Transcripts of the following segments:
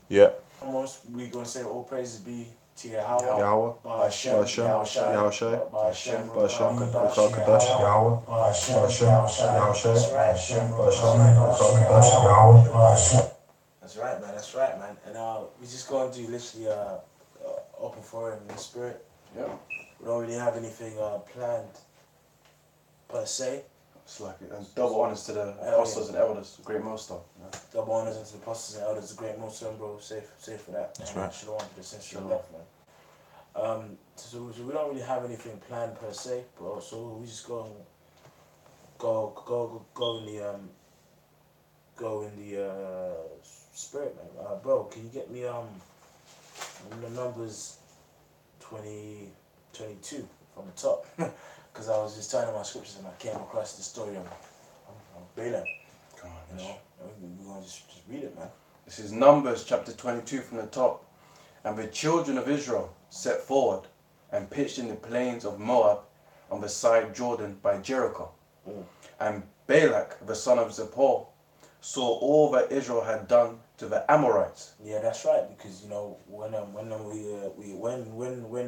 Yeah. Almost, we gonna say all praises be to Yahweh, Yahweh, Ba'Hashem, Ba'Hashem, Yahushai, Ba'Hashem, Ba'Hashem, Ba'Hashem, Yahweh, Ba'Hashem, Ba'Hashem, Ba'Hashem. That's right, man. And we just gonna do literally open forum in the spirit. Yeah. We don't really have anything planned per se. It's like double honors to the apostles and elders, GreatMillStone. Yeah. Double honors to the apostles and elders, the GreatMillStone, bro. Safe for that. That's right. Shalom, shalom, man. So we don't really have anything planned per se, bro. So we just go in the spirit, man. Bro, can you get me the numbers 22 from the top? Because I was just turning my scriptures and I came across the story of Balaam. Come on, you know, we're gonna just read it, man. This is Numbers chapter 22 from the top. And the children of Israel set forward and pitched in the plains of Moab on the side Jordan by Jericho. And Balak, the son of Zippor, saw all that Israel had done to the Amorites. Yeah, that's right. Because you know when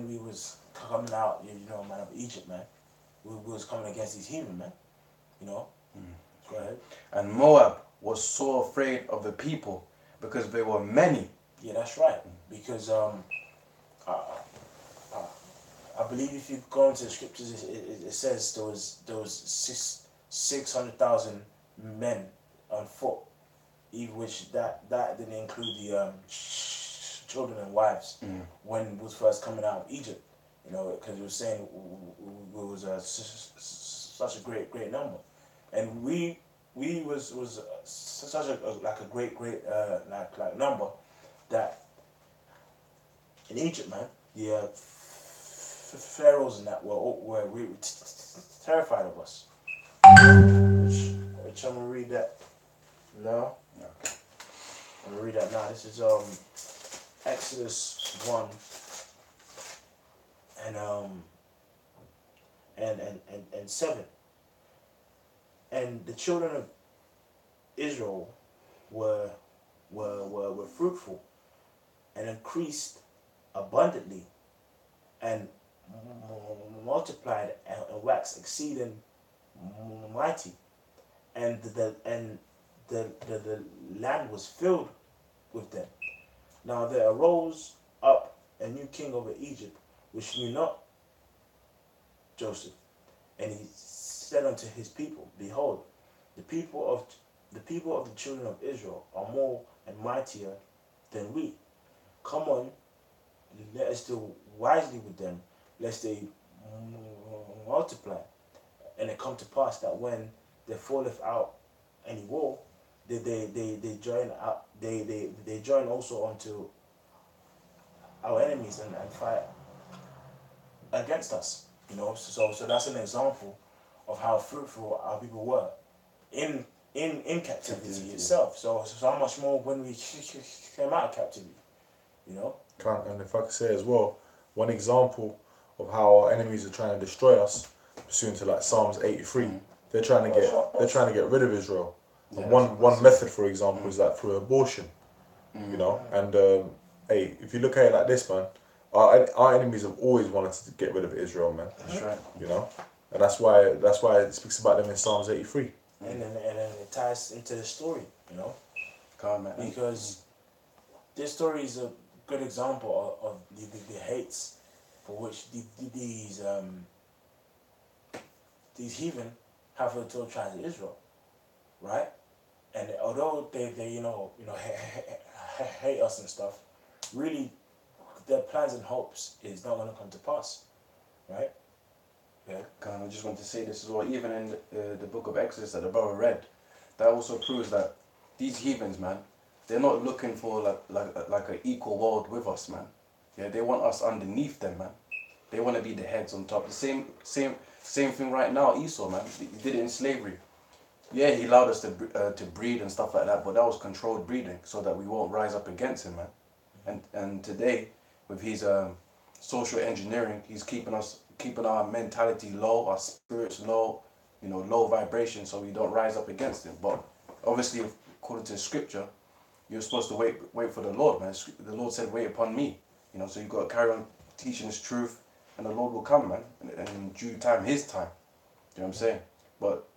we was coming out, you know, man, of Egypt, man, we was coming against these heathen, man. You know. Go ahead. And Moab was so afraid of the people because they were many. Yeah, that's right. Because I believe if you go into the scriptures, it says there was 600,000 men on foot, even which that didn't include the children and wives when it was first coming out of Egypt. You know, because it was saying it was such a great number, and we was such a great like number that in Egypt, man, the pharaohs and that were terrified of us. Which I'm gonna read that now. Okay. I'm gonna read that now. This is Exodus 1 and 7. And the children of Israel were fruitful and increased abundantly and multiplied and waxed exceeding mighty, and the land was filled with them. Now there arose up a new king over Egypt, which knew not Joseph, and he said unto his people, Behold, the people of the children of Israel are more and mightier than we. Come on, let us deal wisely with them, lest they multiply. And it come to pass that when there falleth out any war, they join up. They join also unto our enemies and fight against us. You know, so that's an example of how fruitful our people were in captivity itself. So how much more when we came out of captivity, you know? And if I could say as well, one example of how our enemies are trying to destroy us, pursuant to like Psalms 83, they're trying to get rid of Israel. And one method, for example, is like through abortion. You know, and hey, if you look at it like this, man, our enemies have always wanted to get rid of Israel, man. That's right. You know, and that's why it speaks about them in Psalms 83. And then it ties into the story, you know, because this story is a good example of the hates for which these heathen have to try to Israel, right? And although they hate us and stuff, really their plans and hopes is not going to come to pass, right? Yeah. I just want to say this as well. Even in the book of Exodus that the brother read, that also proves that these heathens, man, they're not looking for like an equal world with us, man. Yeah, they want us underneath them, man. They want to be the heads on top. The same thing right now. Esau, man, he did it in slavery. Yeah, he allowed us to breed and stuff like that, but that was controlled breeding so that we won't rise up against him, man. And today, with his social engineering, he's keeping our mentality low, our spirits low, you know, low vibration, so we don't rise up against him. But obviously, according to the scripture, you're supposed to wait for the Lord, man. The Lord said, wait upon me. You know, so you got to carry on teaching this truth, and the Lord will come, man. And in due time, his time. You know what I'm saying? But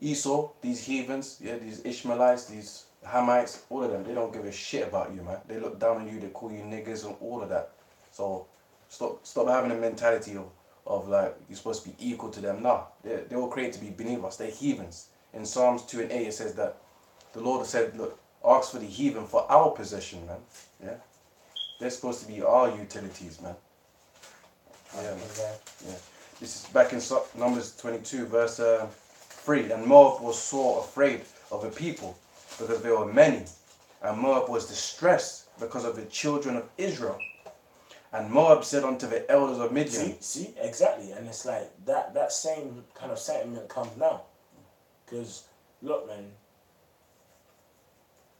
Esau, these heathens, yeah, these Ishmaelites, these Hamites, all of them, they don't give a shit about you, man. They look down on you, they call you niggas and all of that. So stop having a mentality of like you're supposed to be equal to them. Nah, they were created to be beneath us. They're heathens. In Psalms 2:8 it says that the Lord said, look, ask for the heathen for our possession, man. Yeah, they're supposed to be our utilities, man. Yeah, man. Yeah. This is back in Numbers 22 verse 3. And Moab was sore afraid of the people because there were many, and Moab was distressed because of the children of Israel. And Moab said unto the elders of Midian. See, exactly, and it's like that same kind of sentiment comes now, because look, man,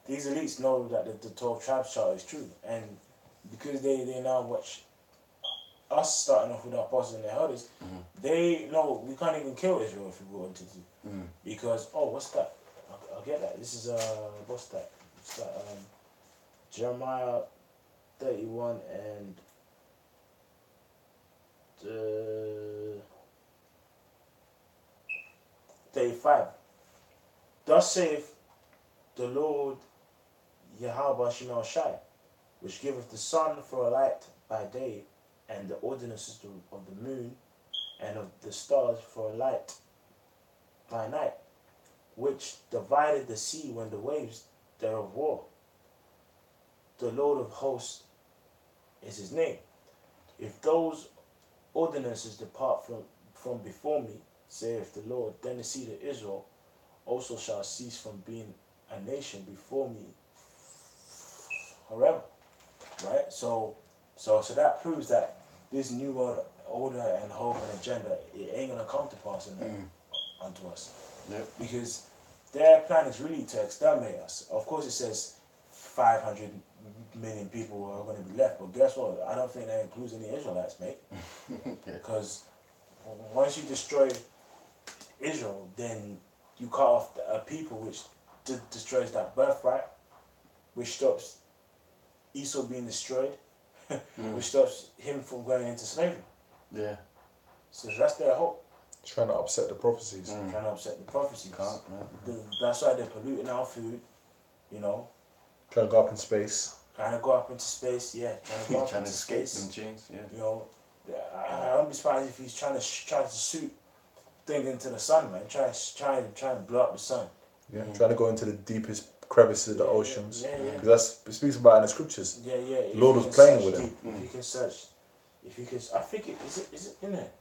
these elites know that the 12 tribes chart is true, and because they now watch us starting off with our apostles and their elders, they know we can't even kill Israel if we wanted to, because what's that? I'll get that. This is what's that? It's that Jeremiah 31 and 35. Thus saith the Lord Yahweh Shemel Shai, which giveth the sun for a light by day, and the ordinances of the moon and of the stars for a light by night, which divided the sea when the waves thereof war. The Lord of hosts is his name. If those ordinances depart from before me, saith the Lord, then the seed of Israel also shall cease from being a nation before me forever. Right? So that proves that this new world order and hope and agenda, it ain't gonna come to pass unto us. Yep. Because their plan is really to exterminate us. Of course it says 500 million people are going to be left, but guess what? I don't think that includes any Israelites, mate. Because once you destroy Israel, then you cut off a people which destroys that birthright, which stops Esau being destroyed, which stops him from going into slavery. Yeah. So that's their hope. Trying to upset the prophecies. Trying to upset the prophecies. Can't, That's why they're polluting our food, you know. Trying to go up in space. Trying to go up into space, yeah. Trying to go up trying into to escape space. them chains, yeah. You know, I wouldn't be surprised if he's trying to shoot things into the sun, man. Try and blow up the sun. Yeah, trying to go into the deepest crevices of the oceans. Yeah. Because it speaks about in the scriptures. Yeah. The Lord was playing with him. If you can search, I think is it in there?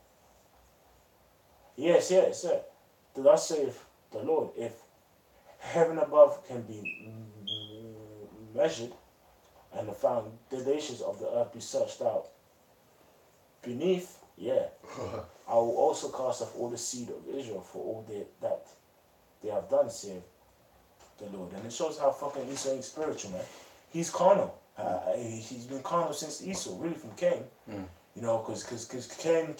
Yes, sir. Thus saith the Lord, if heaven above can be measured, and the foundations of the earth be searched out beneath, I will also cast off all the seed of Israel for all that they have done, saith the Lord. And it shows how fucking Esau ain't spiritual, man. He's carnal. He's been carnal since Esau, really from Cain. You know, because Cain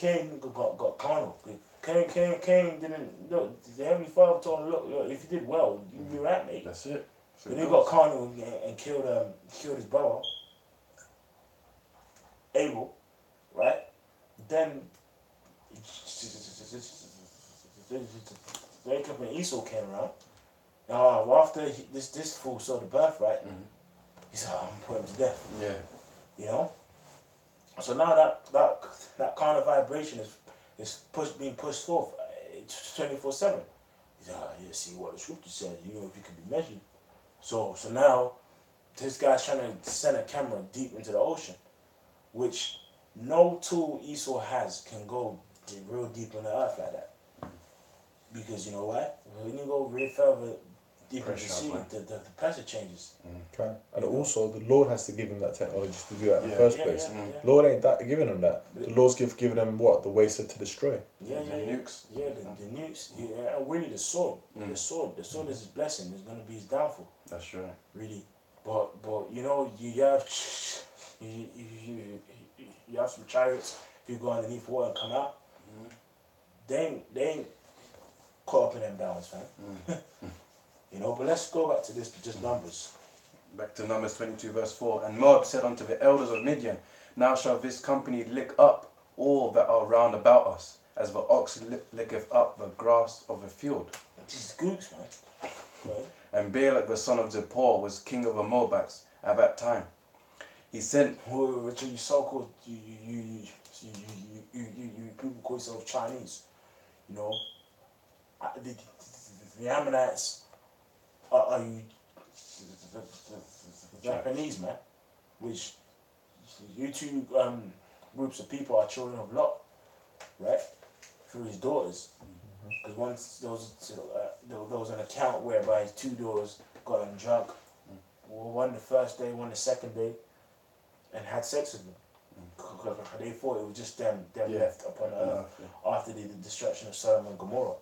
got carnal. Cain didn't look. The Heavenly Father told him, look, if you did well, you'd be right, mate. That's it. When he got carnal and killed his brother, Abel, right? Then Jacob and Esau came around. Now after this fool saw the birthright, he said, I'm putting him to death. Yeah. You know? So now that kind of vibration is being pushed forth 24/7. He said, see what the scripture says, you know, if it can be measured. So now this guy's trying to send a camera deep into the ocean, which no tool Esau has can go real deep in the earth like that. Because you know why? When you go real further deep into the sea, the pressure changes. Okay. And also, the Lord has to give him that technology to do that in the first place. Lord ain't giving him that. The Lord's giving him what? The waster to destroy. The nukes. Yeah, the nukes. Yeah, and really the sword. The sword is his blessing. It's going to be his downfall. That's right. Really. But you know, you have some chariots. If you go underneath water and come out, they ain't caught up in them downs, fam. You know, but let's go back to this, just numbers. Back to Numbers 22 verse 4. And Moab said unto the elders of Midian, now shall this company lick up all that are round about us, as the ox licketh up the grass of the field. These gooks, man. Right? And Balak the son of Zippor was king of the Moabites at that time. He sent... Which are you so-called, you people call yourself Chinese, you know. The Ammonites are you Japanese, man, which you two groups of people are children of Lot, right, through his daughters, because once there was an account whereby his two daughters got him drunk, one the first day, one the second day, and had sex with them. They thought it was just them left upon earth after the destruction of Sodom and Gomorrah.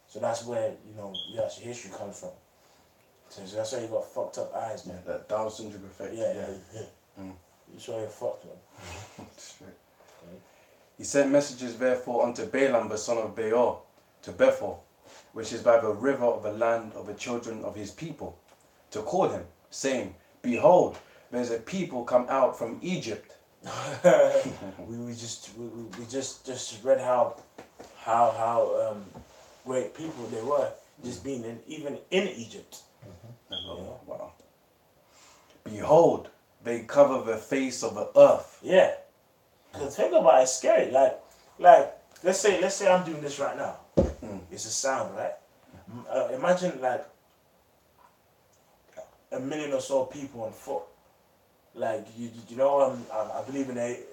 So that's where, you know, that's your history comes from. So that's why you got fucked up eyes, man. Yeah, that Down syndrome effect. Yeah. You sure you're fucked, man. Straight. He sent messages therefore unto Balaam the son of Beor to Bethel, which is by the river of the land of the children of his people, to call him, saying, behold, there is a people come out from Egypt. we just read how great people they were, just being even in Egypt. Wow. Behold, they cover the face of the earth. Yeah. Cause think about it, it's scary. Like let's say I'm doing this right now. It's a sound, right? Imagine like 1 million or so people on foot. Like you know, I believe in it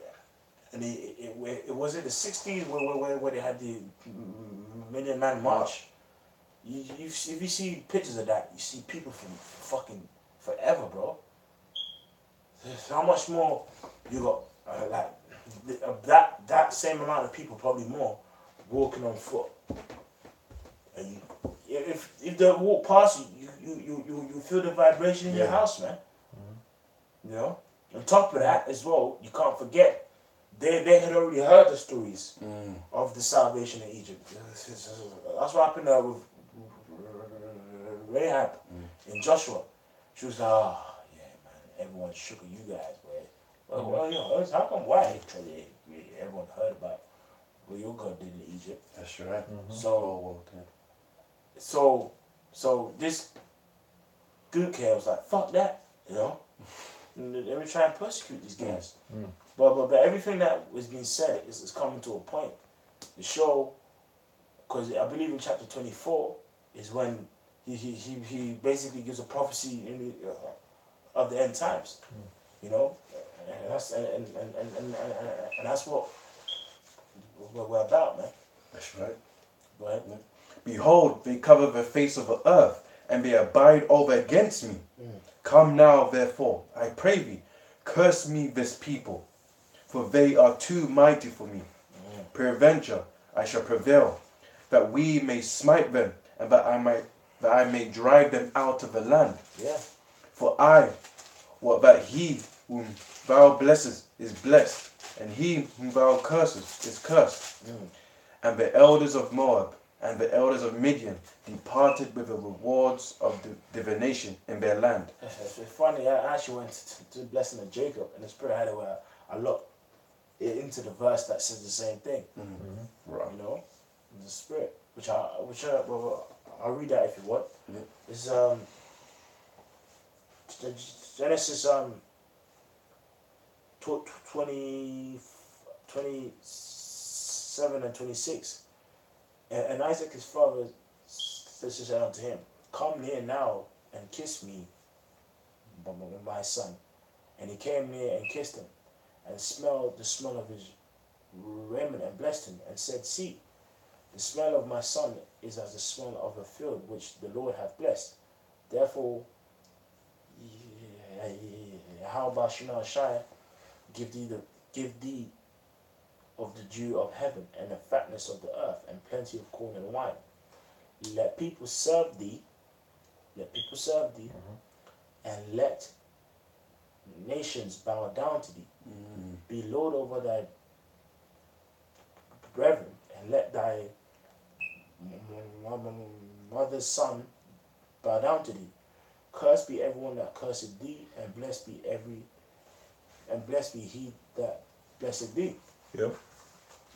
was it the 60s where they had the Million Man March. If you see pictures of that, you see people from fucking forever, bro. How much more you got? That same amount of people, probably more, walking on foot. And if they walk past you feel the vibration in your house, man. You know. On top of that, as well, you can't forget they had already heard the stories of the salvation in Egypt. That's what happened with Rahab in Joshua. She was like, oh, yeah, man, everyone shook at you guys, boy. Well, you know, how come why? Everyone heard about what your God did in Egypt. That's right. So this good kid was like, fuck that, you know? Let me try and persecute these guys. But everything that was being said is coming to a point. The show, because I believe in chapter 24 is when he basically gives a prophecy of the end times, you know, and that's what we're about, man. That's right. Go ahead. Behold, they cover the face of the earth, and they abide over against me. Come now, therefore, I pray thee, curse me this people, for they are too mighty for me. Peradventure I shall prevail, that we may smite them, and that I may drive them out of the land. Yeah. For that he whom thou blessest is blessed, and he whom thou cursest is cursed. And the elders of Moab and the elders of Midian departed with the rewards of divination in their land. It's funny, I actually went to the blessing of Jacob, and the Spirit had a lot into the verse that says the same thing. Right. You know, the Spirit, I'll read that if you want. It's Genesis 27 and 26. And Isaac, his father, says unto him, come near now and kiss me, my son. And he came near and kissed him, and smelled the smell of his raiment, and blessed him, and said, see, the smell of my son is as the smell of a field which the Lord hath blessed. Therefore, how about Shai give thee of the dew of heaven, and the fatness of the earth, and plenty of corn and wine. Let people serve thee, and let nations bow down to thee. Be Lord over thy brethren, and let thy mother's son bow down to thee. Cursed be everyone that curseth thee, and blessed be he that blesseth thee. Yep.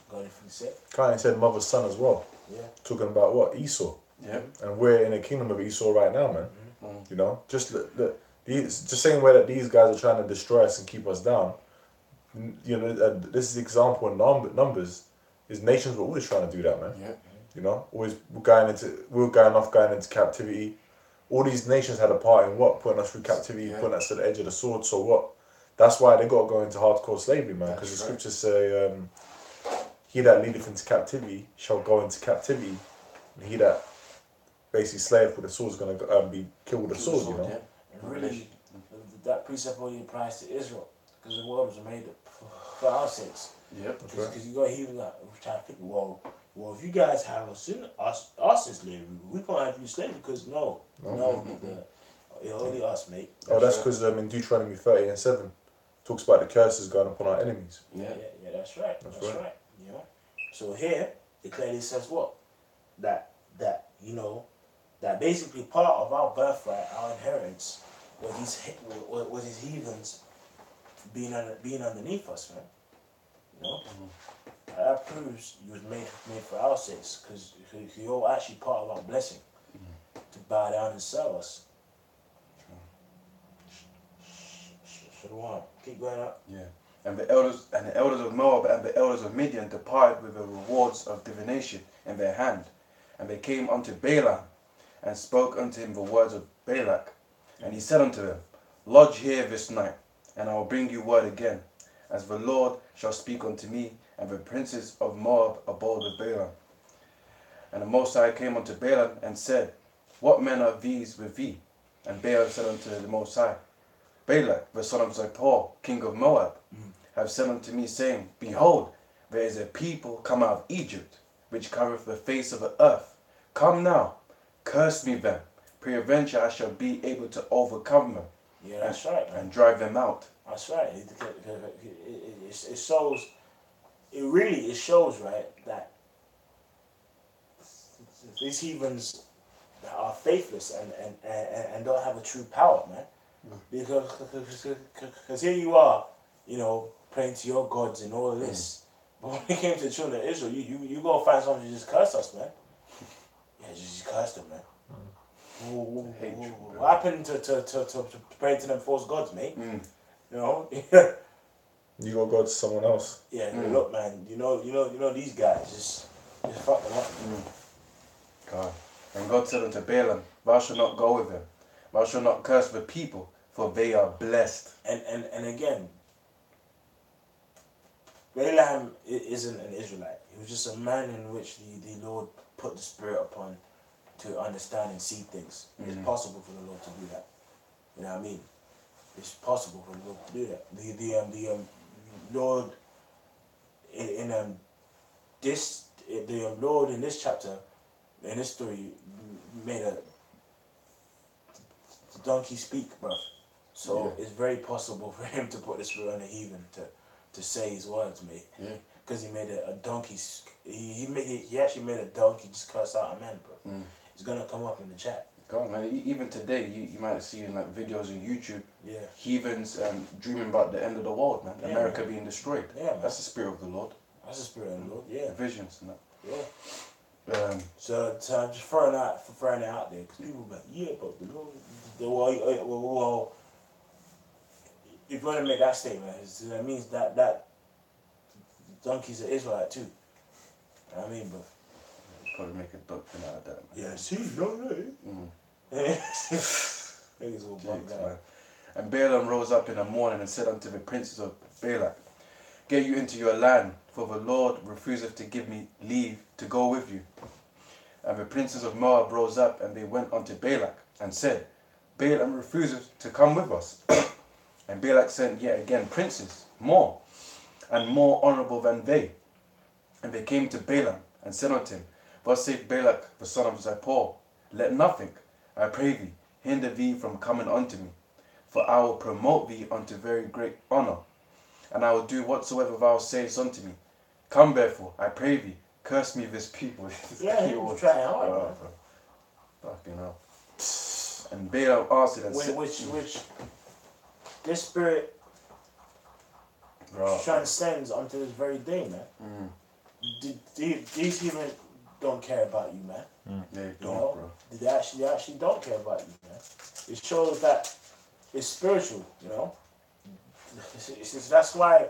God, if he said. Kind of said mother's son as well. Yeah. Talking about what? Esau. Yeah. And we're in the kingdom of Esau right now, man. Mm. You know, just the same way that these guys are trying to destroy us and keep us down. You know, this is the example in numbers. Is nations were always trying to do that, man. Yeah. You know, always we were going into captivity. All these nations had a part in what? Putting us through captivity, putting us to the edge of the sword. So what? That's why they got to go into hardcore slavery, man. Because the scriptures say, "He that leadeth into captivity shall go into captivity, and he that basically slaveth with the sword is going to be killed with a sword." You know. Yeah. And really, that precept only applies to Israel, because the world was made for our sakes. Yep. Because you got heathen that trying to think, well, if you guys have us in slavery, we can't have you slavery because no, only us, mate. Oh, that's because in Deuteronomy 30:7 talks about the curses going upon our enemies. Yeah, that's right. That's right. right. You know, so here it clearly says what that basically part of our birthright, our inheritance, was these heathens being underneath us, man. You know, that proves you was made for our sakes, because you're actually part of our blessing to bow down and serve us. Keep going up. Yeah. And the elders of Moab and the elders of Midian departed with the rewards of divination in their hand, and they came unto Balaam, and spoke unto him the words of Balak. And he said unto them, Lodge here this night, and I will bring you word again, as the Lord shall speak unto me. And the princes of Moab abode with Balaam. And the Most High came unto Balaam and said, What men are these with thee? And Balaam said unto the Most High, Balak, the son of Zippor, king of Moab, have said unto me, saying, Behold, there is a people come out of Egypt, which covereth the face of the earth. Come now, curse me then, peradventure I shall be able to overcome them. Yeah, that's right. And drive them out. That's right. It shows. It shows, right, that these heathens that are faithless and don't have a true power, man. Because here you are, you know, praying to your gods and all of this. But when it came to the children of Israel, you go find someone to just curse us, man. Yeah, just curse them, man. What happened to praying to them false gods, mate? You know? You go to someone else. Yeah, look, man. You know these guys. Just fuck them up. God. And God said unto Balaam, Thou shalt not go with them. Thou shalt not curse the people, for they are blessed. And again, Balaam isn't an Israelite. He was just a man in which the Lord put the Spirit upon to understand and see things. It's possible for the Lord to do that. You know what I mean? It's possible for the Lord to do that. The Lord Lord in this chapter, in this story, made a donkey speak, bruv. So it's very possible for him to put the Spirit on the heathen to say his words, mate. Yeah. Because he made a donkey. He actually made a donkey just curse out a man, bro. It's gonna come up in the chat. God, man, even today, you might see in like videos on YouTube, Yeah. heathens dreaming about the end of the world, man. Yeah, America man. being destroyed. Yeah, man. That's the Spirit of the Lord. That's the Spirit of the Lord. Yeah. Visions and that. Yeah. So I'm just throwing it out there, because people be like, yeah, but the Lord, well, if you want to make that statement, that means that donkeys are Israelite too. You know what I mean, bro? Probably make a doctrine out of that, man. Yeah, see, no way. Niggas all bugged out. And Balaam rose up in the morning and said unto the princes of Balak, Get you into your land, for the Lord refuseth to give me leave to go with you. And the princes of Moab rose up, and they went unto Balak, and said, Balaam refuseth to come with us. And Balak sent yet again princes, more, and more honourable than they. And they came to Balaam, and said unto him, Thus saith Balak the son of Zippor, Let nothing, I pray thee, hinder thee from coming unto me, for I will promote thee unto very great honour, and I will do whatsoever thou sayest unto me. Come therefore, I pray thee, curse me this people. Yeah, he was trying hard, Fucking hell. And Balaam answered and said, which this spirit transcends unto this very day, man. These humans don't care about you, man. They You don't, know? bro. They actually don't care about you, man. It shows that it's spiritual, you know. That's why,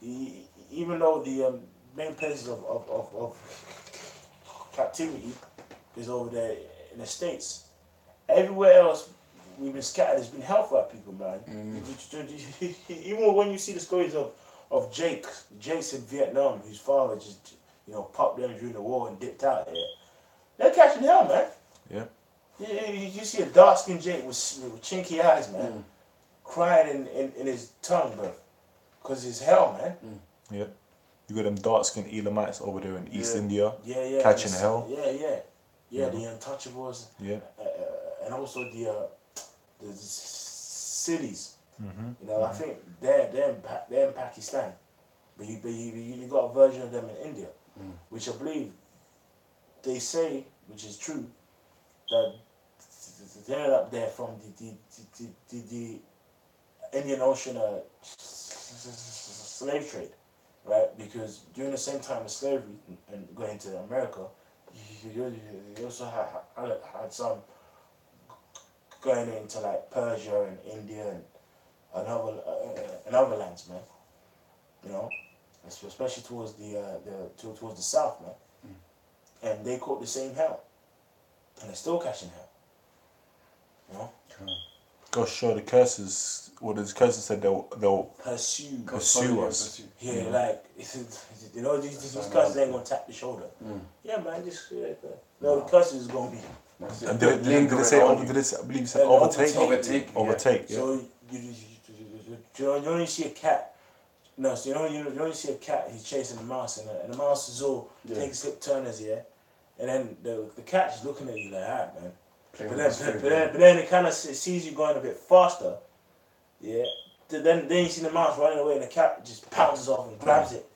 even though the main places of captivity is over there in the States, everywhere else we've been scattered has been hellfire people, man. Even when you see the stories of Jake's in Vietnam, whose father just popped them during the war and dipped out there, they're catching hell, man. Yeah. You see a dark-skinned Jake with chinky eyes, man, crying in his tongue, bro, because it's hell, man. Yeah. You got them dark-skinned Elamites over there in East India, Yeah. catching hell. Yeah, the Untouchables. Yeah. And also the cities. Mm-hmm. I think they're in Pakistan, but you got a version of them in India, which I believe they say, which is true, that they're up there from the Indian Ocean slave trade, right? Because during the same time of slavery and going to America, you also had some going into like Persia and India and other lands, man. Especially towards towards the south, man. And they caught the same hell, and they're still catching hell. Gosh, show the curses. What the curses said they'll pursue us. Yeah, like these curses ain't gonna tap the shoulder. Yeah, man, the curses is gonna be. And did it say? I believe it said overtake. Overtake. Yeah. So you only see a cat. No, so you only see a cat. He's chasing the mouse, and the mouse is all taking slip turners, and then the cat is looking at you like that, man. But then it kind of sees you going a bit faster, Then you see the mouse running away, and the cat just pounces off and grabs it.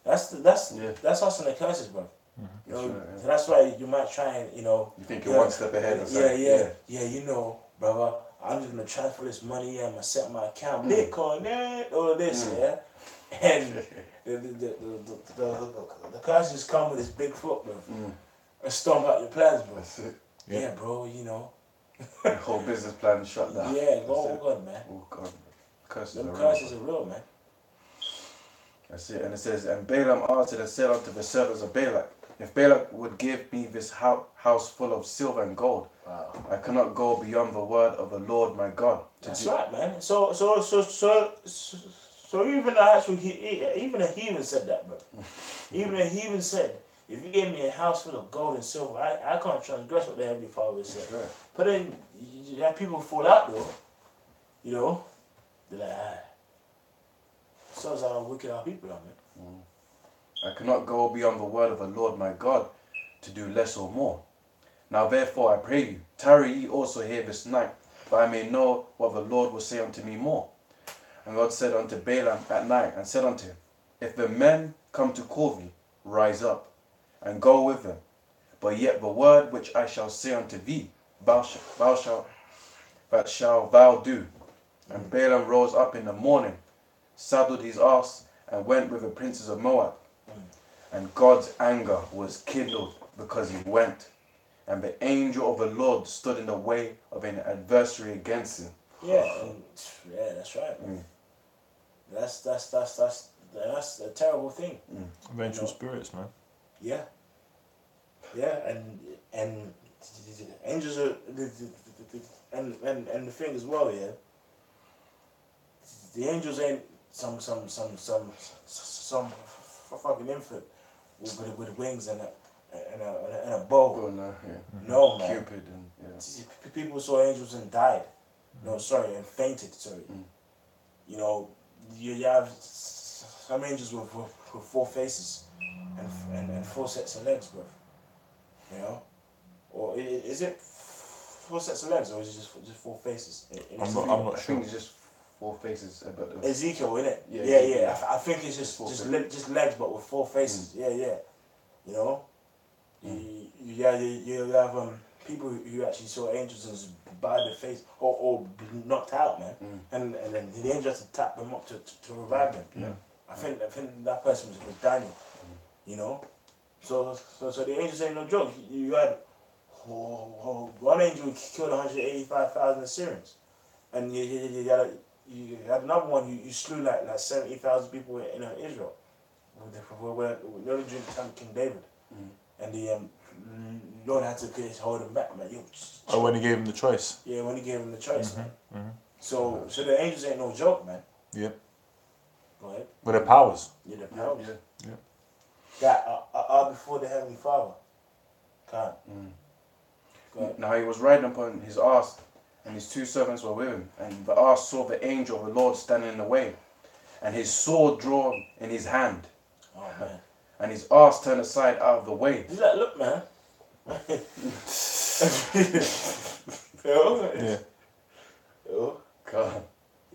That's us and the curses, bro. So that's why you might try and You think you're one step ahead of Yeah, brother, I'm just gonna transfer this money. I'm gonna set my account, Bitcoin, all this, and the curses come with his big foot, bro, and stomp out your plans, bro. Yeah, bro, The whole business plan is shut down. Yeah, oh God, man. Oh God, curses are real, man. That's it. And it says, and Balaam answered and said unto the servants of Balak, if Balak would give me this house full of silver and gold, I cannot go beyond the word of the Lord my God. That's right, man. So even a heathen said that, bro. Even a heathen said, if you gave me a house full of gold and silver, I can't transgress what the Heavenly Father said. Right. But then you have people fall out though, they're like, shows how wicked our people are, man. I cannot go beyond the word of the Lord my God to do less or more. Now therefore I pray you, tarry ye also here this night, that I may know what the Lord will say unto me more. And God said unto Balaam at night, and said unto him, if the men come to call thee, rise up, and go with them. But yet the word which I shall say unto thee, that shalt thou do. And Balaam rose up in the morning, saddled his ass, and went with the princes of Moab. And God's anger was kindled because he went. And the angel of the Lord stood in the way of an adversary against him. Yeah, that's right. That's a terrible thing. Vengeful spirits, man. Yeah, and angels are and the thing as well, the angels ain't some fucking infant with wings and a bow. Oh, no, No, man. Cupid and People saw angels and died. No, sorry, and fainted. Sorry. You have some angels with 4 faces and 4 sets of legs, bro. Or is it 4 sets of legs, or is it just 4 faces? I'm not I think it's just 4 faces. Ezekiel, innit? Yeah. I think it's just legs, but with 4 faces. Yeah. You have people who actually saw angels as by their face or knocked out, man. And then the angel had to tap them up to revive them. Yeah. I think that person was Daniel. You know? So the angels ain't no joke. You had one angel killed 185,000 Assyrians. And you had another one, you slew like 70,000 people in Israel. During the time of King David. And the Lord had to hold him back, man. When he gave him the choice. Yeah, when he gave him the choice, man. So the angels ain't no joke, man. Yeah. Go ahead. With their powers. Yeah, their powers. Yeah. That are before the Heavenly Father. God. Go ahead. Now he was riding upon his ass, and his 2 servants were with him. And the ass saw the angel of the Lord standing in the way, and his sword drawn in his hand. Oh, man. And his ass turned aside out of the way. He's like, look, man. Yeah. Yo. God.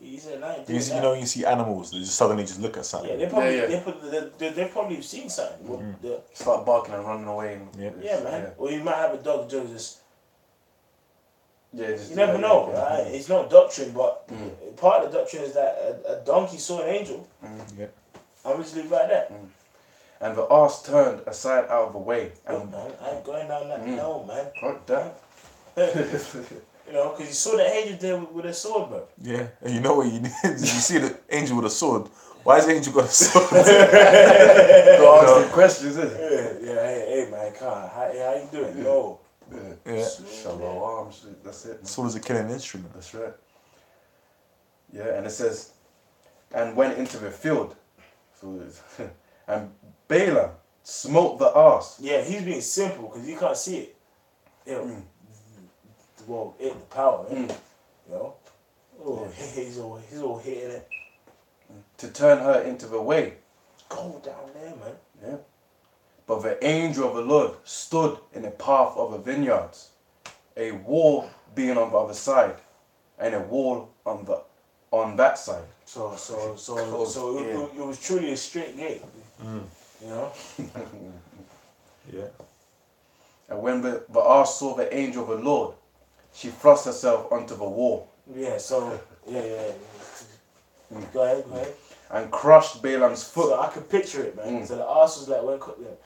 He said, "I ain't You doing see, that." you see animals, they just suddenly just look at something. Yeah, they probably seen something. Start barking and running away. And Yeah, man. Yeah. Or you might have a dog just. Just, You never know, right? It's not doctrine, but part of the doctrine is that a donkey saw an angel. Yeah. I'm just leave it like that. And the ass turned aside out of the way. Look, And man, I ain't going down that. No, man. God damn. You know, because you saw the angel there with a sword, bro. Yeah, and you know what you need? You see the angel with a sword. Why has the angel got a sword? Go ask the questions, isn't it? Yeah, hey, man, come on. How you doing? No. Yeah. Shalom. That's it. Sword is a killing instrument. That's right. Yeah, and it says, and went into the field. So and Balaam smote the ass. Yeah, he's being simple because you can't see it. Well, the power, you know. Oh, he's all hitting it. To turn her into the way. Go down there, man. Yeah. But the angel of the Lord stood in the path of the vineyards, a wall being on the other side, and a wall on that side. So it was truly a straight gate. You know? Yeah. And when the ass saw the angel of the Lord, she thrust herself onto the wall. Yeah, so yeah. Go ahead. And crushed Balaam's foot. So I could picture it, man. So the ass was like, it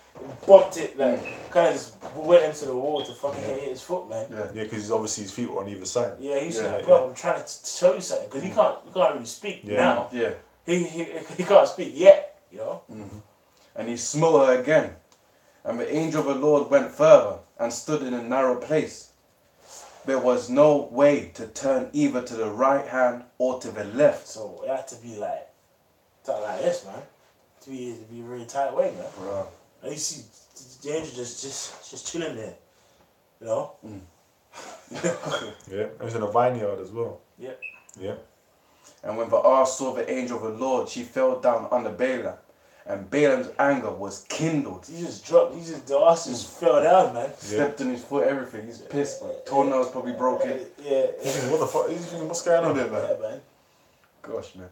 bumped it, like, kind of just went into the wall to fucking hit his foot, man. Yeah, because obviously his feet were on either side. Yeah, he's like, bro, I'm trying to show you something, because he can't really speak now. Yeah. He can't speak yet, you know. And he smote her again. And the angel of the Lord went further and stood in a narrow place. There was no way to turn either to the right hand or to the left. So it had to be like this, man. To be a really tight way, man. Bro. And you see the angel just chilling there, you know. Yeah, it was in a vineyard as well. Yeah. Yeah. And when the ass saw the angel of the Lord, she fell down under Balaam. And Balaam's anger was kindled. He just dropped. The ass just fell down, man. Stepped on his foot, everything. He's pissed. Toenails probably broken. Yeah. What the fuck? What's going on there, man? Yeah, man. Gosh, man.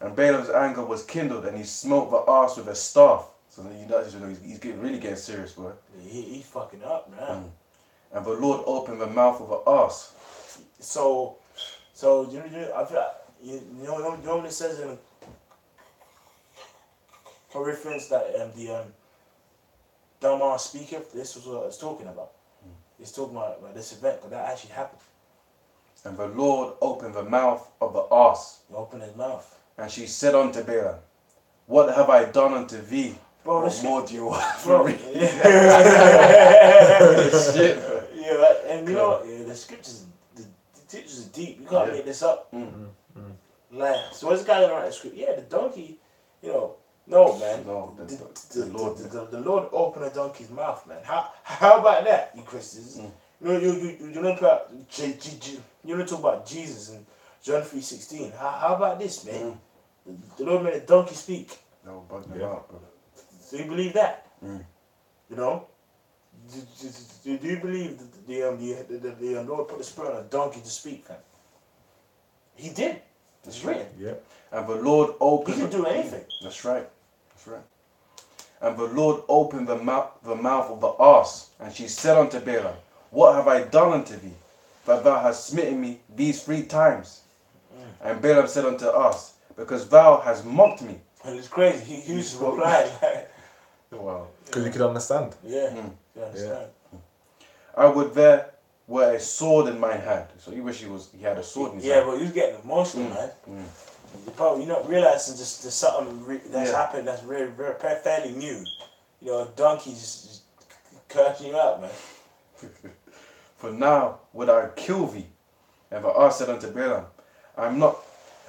And Balaam's anger was kindled, and he smote the ass with a staff. So he's really getting serious, boy. He's fucking up, man. And the Lord opened the mouth of the ass. So I feel like, you know what it says in reference that the dumb ass speaker. This was what I was talking about. It's talking about this event, because that actually happened. And the Lord opened the mouth of the ass. He opened his mouth. And she said unto Balaam, what have I done unto thee? Bro, What more do you want bro, from me? Shit. Yeah, and you know, the scriptures, the teachers are deep. You can't make this up. Like, so what's the guy gonna write the script? Yeah, the donkey, you know. No, man. No, the Lord opened a donkey's mouth, man. How about that, you Christians? You don't talk about Jesus in John 3:16. How about this, man? The Lord made a donkey speak. No, bug them out, bro. So you believe that? You know? Do you believe that the Lord put the spirit on a donkey to speak, fam? He did. It's written. Yeah. And the Lord opened. He can do anything. That's right. That's right. And the Lord opened the mouth of the ass, and she said unto Balaam, what have I done unto thee, that thou hast smitten me these 3 times? And Balaam said unto us, because thou hast mocked me. And it's crazy. He used to reply like, Wow. Because you could understand. yeah, you understand. I would there were a sword in mine hand. So you wish he had a sword in his hand. But he was getting emotional, man. You probably not realizing just there's something that's happened that's very, very fairly new. You know, a donkey just cursing you out, man. For now would I kill thee. And the ass said unto Balaam, I'm not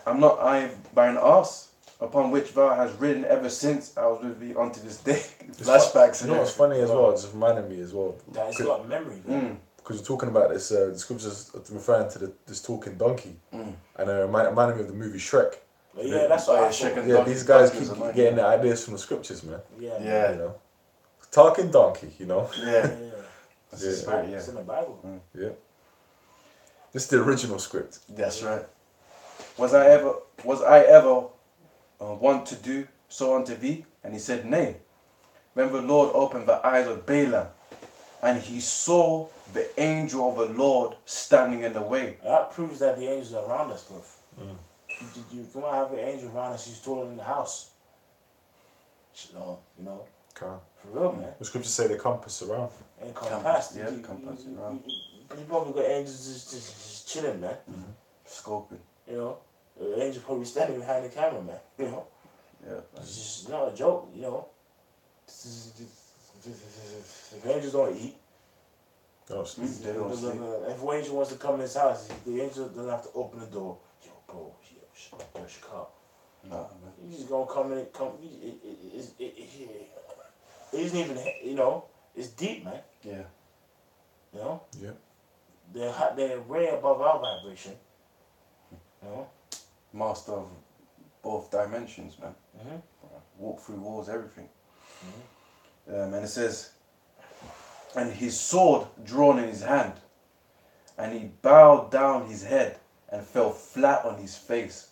I thine ass, upon which thou hast ridden ever since I was with thee unto this day. Flashbacks. You know what's funny as well? It just reminded me as well. That's got memory, man. Because you're talking about this, the scriptures referring to this talking donkey, and it reminded me of the movie Shrek. But yeah, that's what I thought. Yeah, these guys keep getting their ideas from the scriptures, man. Yeah. You know, talking donkey. You know. Yeah. It's in the Bible. Yeah. This is the original script. That's right. Was I ever want to do so unto thee? And he said, nay. Then the Lord opened the eyes of Balaam, and he saw the angel of the Lord standing in the way. That proves that the angels are around us, bro. You might have an angel around us who's taller than the house. You know. Okay. For real, man. The scriptures say they compass around. And compass. Yeah, compass around. You probably got angels just chilling, man. Scoping. You know, the angel probably standing behind the camera, man. You know, it's just not a joke. You know, if angels don't eat, if an angel wants to come in his house, the angel doesn't have to open the door. Yo, bro, shut up, your car. Nah, man. He's just gonna come in and come. It isn't even, you know, it's deep, man. Yeah. You know. Yeah. They're way above our vibration. You know. Master of both dimensions, man. Walk through walls, everything. And it says, and his sword drawn in his hand, and he bowed down his head and fell flat on his face.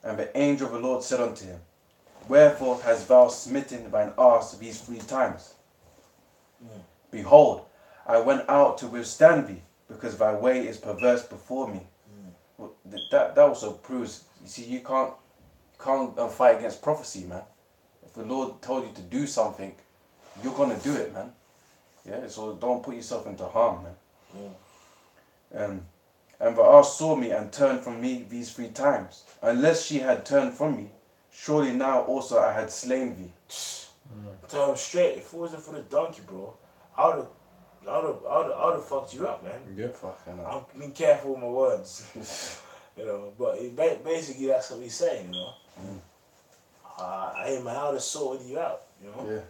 And the angel of the Lord said unto him, wherefore hast thou smitten thine ass these 3 times? Behold, I went out to withstand thee, because thy way is perverse before me. Well, that also proves, you see, you can't fight against prophecy, man. If the Lord told you to do something, you're gonna do it, man. Yeah, so don't put yourself into harm, man. And the ass saw me and turned from me these 3 times. Unless she had turned from me, surely now also I had slain thee. Tell him straight, if it wasn't for the donkey, bro, I would have fucked you up, man. Yeah. I'm being careful with my words. You know, but basically that's what he's saying, you know. I would have sorted you out, you know. Yeah.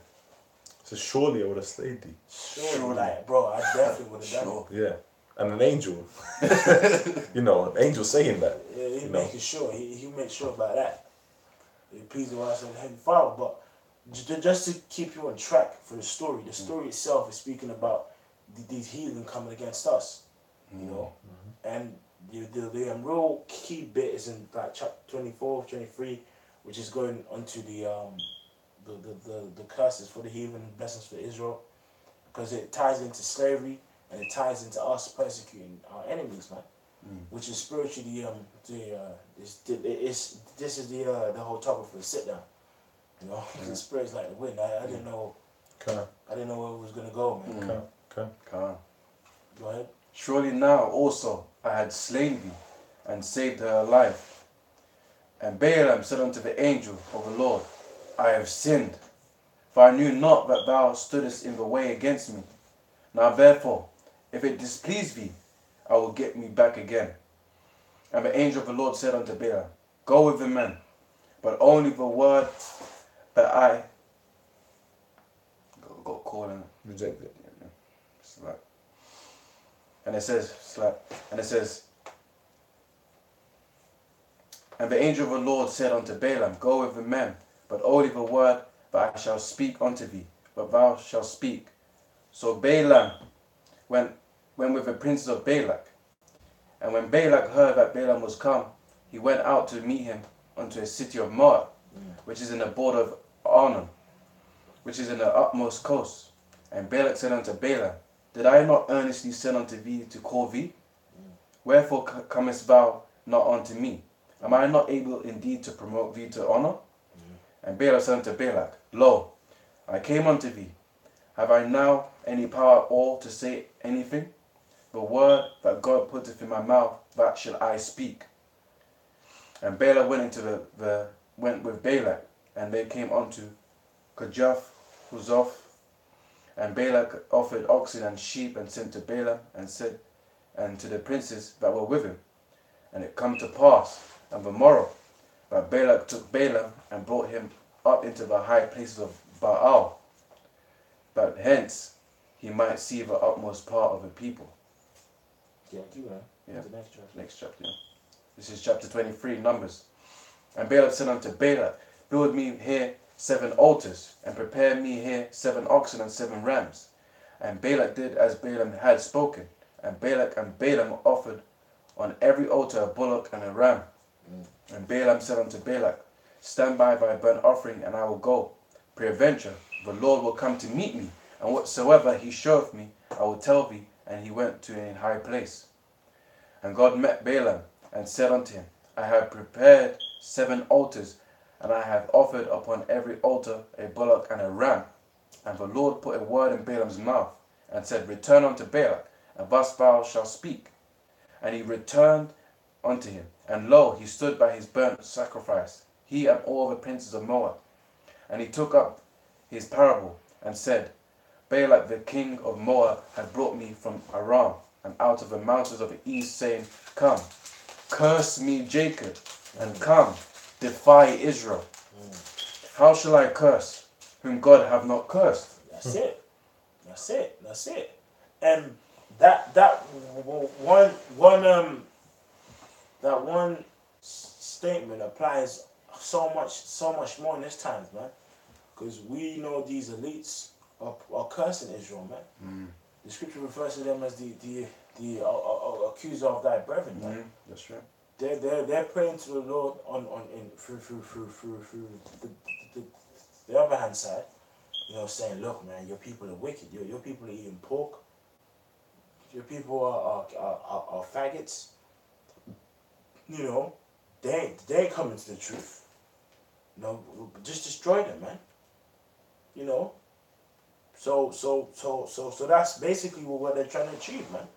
So surely I would have slayed thee. Surely, like, bro, I definitely would have done it. Yeah. And an angel, you know, an angel saying that. Yeah, he's making sure. He makes sure about that. He pleases what I said, Heavenly Father. But just to keep you on track for the story itself is speaking about these heathen coming against us, you know. And the real key bit is in like chapter 24, 23, which is going onto the curses for the heathen, blessings for Israel, because it ties into slavery. And it ties into us persecuting our enemies, man. Which is spiritually this is the whole topic for the sit down. You know, the spirit's like the wind. I didn't know. I didn't know where it was gonna go, man. Go ahead. Surely now also I had slain thee and saved her alive. And Balaam said unto the angel of the Lord, I have sinned, for I knew not that thou stoodest in the way against me. Now therefore, if it displease thee, I will get me back again. And the angel of the Lord said unto Balaam, go with the men, but only the word that I got called and rejected. And it says, and the angel of the Lord said unto Balaam, go with the men, but only the word that I shall speak unto thee, but thou shalt speak. So Balaam went with the princes of Balak. And when Balak heard that Balaam was come, he went out to meet him unto a city of Moab, which is in the border of Arnon, which is in the utmost coast. And Balak said unto Balaam, Did I not earnestly send unto thee to call thee? Wherefore comest thou not unto me? Am I not able indeed to promote thee to honor? And Balak said unto Balak, Lo, I came unto thee. Have I now any power or to say anything? The word that God putteth in my mouth, that shall I speak. And Balak went went with Balak, and they came unto Huzoth. And Balak offered oxen and sheep, and sent to Balaam, and said, and to the princes that were with him. And it come to pass on the morrow that Balak took Balaam and brought him up into the high places of Baal, that hence he might see the utmost part of the people. Yeah, keep going. Yeah. The next chapter. Next chapter. Yeah. This is chapter 23, Numbers. And Balaam said unto Balak, Build me here 7 altars, and prepare me here 7 oxen and 7 rams. And Balak did as Balaam had spoken. And Balak and Balaam offered on every altar a bullock and a ram. And Balaam said unto Balak, Stand by thy burnt offering, and I will go. Peradventure, the Lord will come to meet me, and whatsoever he showeth me, I will tell thee. And he went to a high place. And God met Balaam, and said unto him, I have prepared 7 altars, and I have offered upon every altar a bullock and a ram. And the Lord put a word in Balaam's mouth, and said, Return unto Balak, and thus thou shalt speak. And he returned unto him, and lo, he stood by his burnt sacrifice, he and all the princes of Moab. And he took up his parable, and said, Balak the king of Moab had brought me from Aram, and out of the mountains of the east, saying, Come, curse me Jacob, and come, defy Israel. How shall I curse, whom God have not cursed? That's it. That's it. That's it. And that one statement applies so much more in this times, man. Because we know these elites are cursing Israel, man. The scripture refers to them as the accuser of thy brethren, man. That's right. They're praying to the Lord through the other hand side, you know, saying, look, man, your people are wicked. Your people are eating pork. Your people are faggots. You know, they ain't coming to the truth. You know, just destroy them, man. You know. So that's basically what they're trying to achieve, man.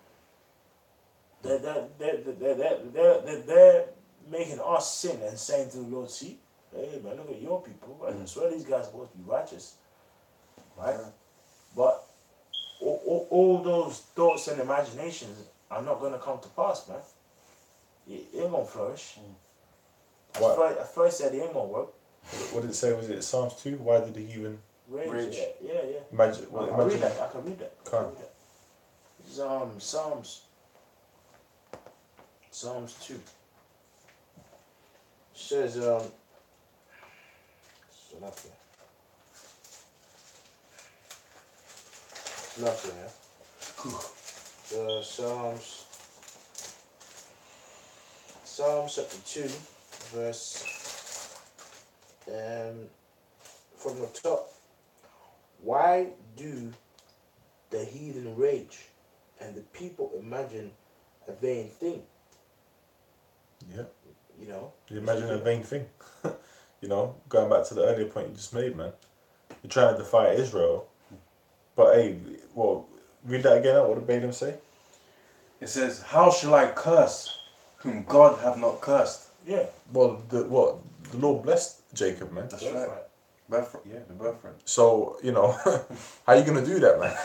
They're making us sin and saying to the Lord, see, hey man, look at your people. I swear these guys are supposed to be righteous. Right? But all those thoughts and imaginations are not going to come to pass, man. It ain't going to flourish. I first said it ain't going to work. What did it say? Was it Psalms 2? Why did the heathen rage? Yeah. Imagine. I can read that. I can read that. It's Psalms 2. It says, so that's it. Nothing, yeah. The Psalms chapter 2, verse from the top. Why do the heathen rage, and the people imagine a vain thing? Yeah. You know? You imagine a vain thing. You know, going back to the earlier point you just made, man. You're trying to defy Israel. But hey, well, read that again. What did Balaam say? It says, How shall I curse whom God have not cursed? Yeah. Well, the Lord blessed Jacob, man. That's right. The birthright. So, you know, how you going to do that, man?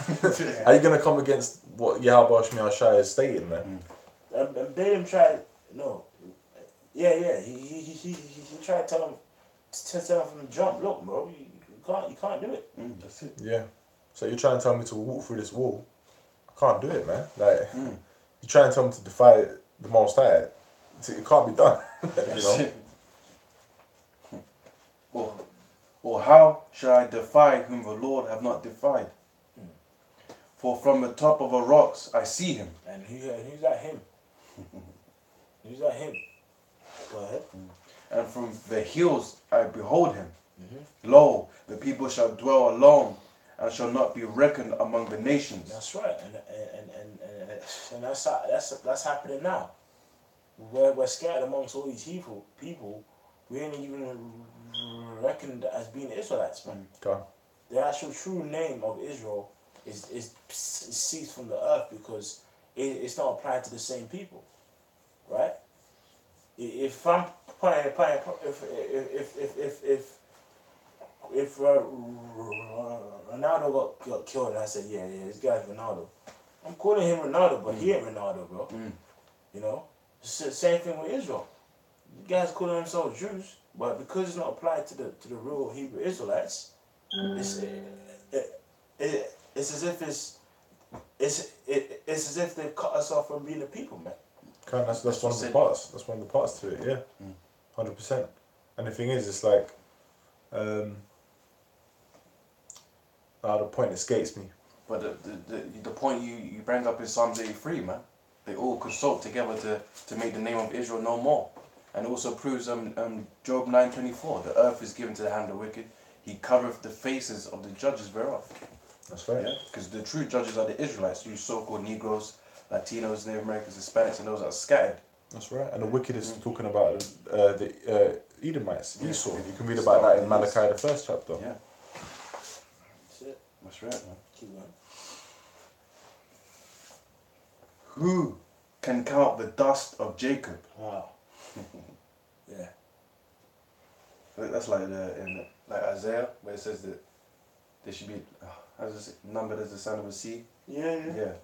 How you going to come against what Yahweh Shemi Shai has stated, man? And Balaam tried, no. Yeah. He tried to tell him from the jump, look, bro, you can't do it. That's it. Yeah. So you're trying to tell me to walk through this wall? I can't do it, man. Like, you're trying to tell me to defy the Most High. It can't be done. You know? Or how shall I defy whom the Lord have not defied? For from the top of the rocks I see him. And who's that him? Who's that him? Go ahead. And from the hills I behold him. Lo, the people shall dwell alone, and shall not be reckoned among the nations. That's right, and that's happening now. We're scattered amongst all these people. We ain't even reckoned as being Israelites, man. Okay. The actual true name of Israel is ceased from the earth because it's not applied to the same people, right? If I'm playing, if Ronaldo got killed and I said, yeah, this guy's Ronaldo, I'm calling him Ronaldo, but he ain't Ronaldo, bro. You know, same thing with Israel. You guys calling themselves Jews, but because it's not applied to the real Hebrew Israelites, it's as if it's as if they've cut us off from being the people, man. Okay, that's one of the parts. That's one of the parts to it. Yeah, 100%. And the thing is, it's like, the point escapes me. But the point you bring up is Psalms 83, man. They all consult together to make the name of Israel no more. And it also proves Job 9:24, the earth is given to the hand of the wicked. He covereth the faces of the judges thereof. That's right. Yeah, because the true judges are the Israelites, you so-called Negroes, Latinos, Native Americans, Hispanics, and those that are scattered. That's right. And the wicked is talking about the Edomites, Esau. You can read about that in Malachi, the 1st chapter. Yeah. That's it. That's right, man. Keep going. Who can count the dust of Jacob? Wow. Yeah. That's like like Isaiah, where it says that they should be numbered as the sand of the sea. Yeah.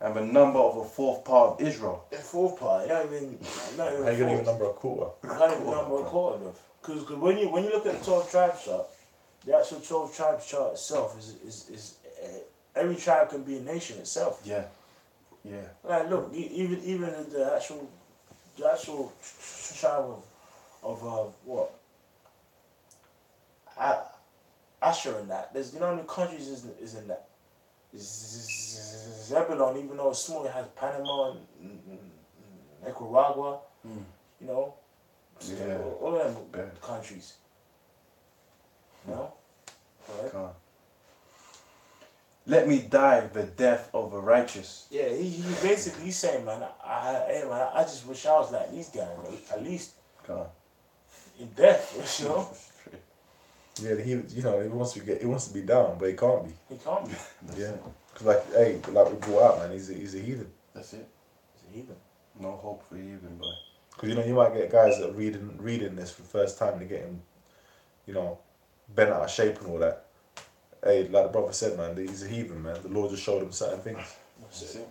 And the number of a fourth part of Israel. The fourth part, not even How you gonna even number a quarter? Not even number a quarter, bro. Because when you look at the 12 tribes chart, the actual 12 tribes chart itself is every tribe can be a nation itself. Yeah. Like look, even the actual tribe of what? Asher and that. There's how many countries is in that? Zebulon, even though it's small, it has Panama and Nicaragua. You know, all of them countries. You know, right? Let me die the death of a righteous. Yeah, he's saying, man, I just wish I was like these guys, at least in death, you know. Yeah, he wants to be down, but he can't be. He can't be. Yeah, because like we brought out, man, he's a heathen. That's it. He's a heathen. No hope for heathen, boy. Because you might get guys that are reading this for the first time, they're getting, bent out of shape and all that. Hey, like the brother said, man, he's a heathen, man. The Lord just showed him certain things. That's it.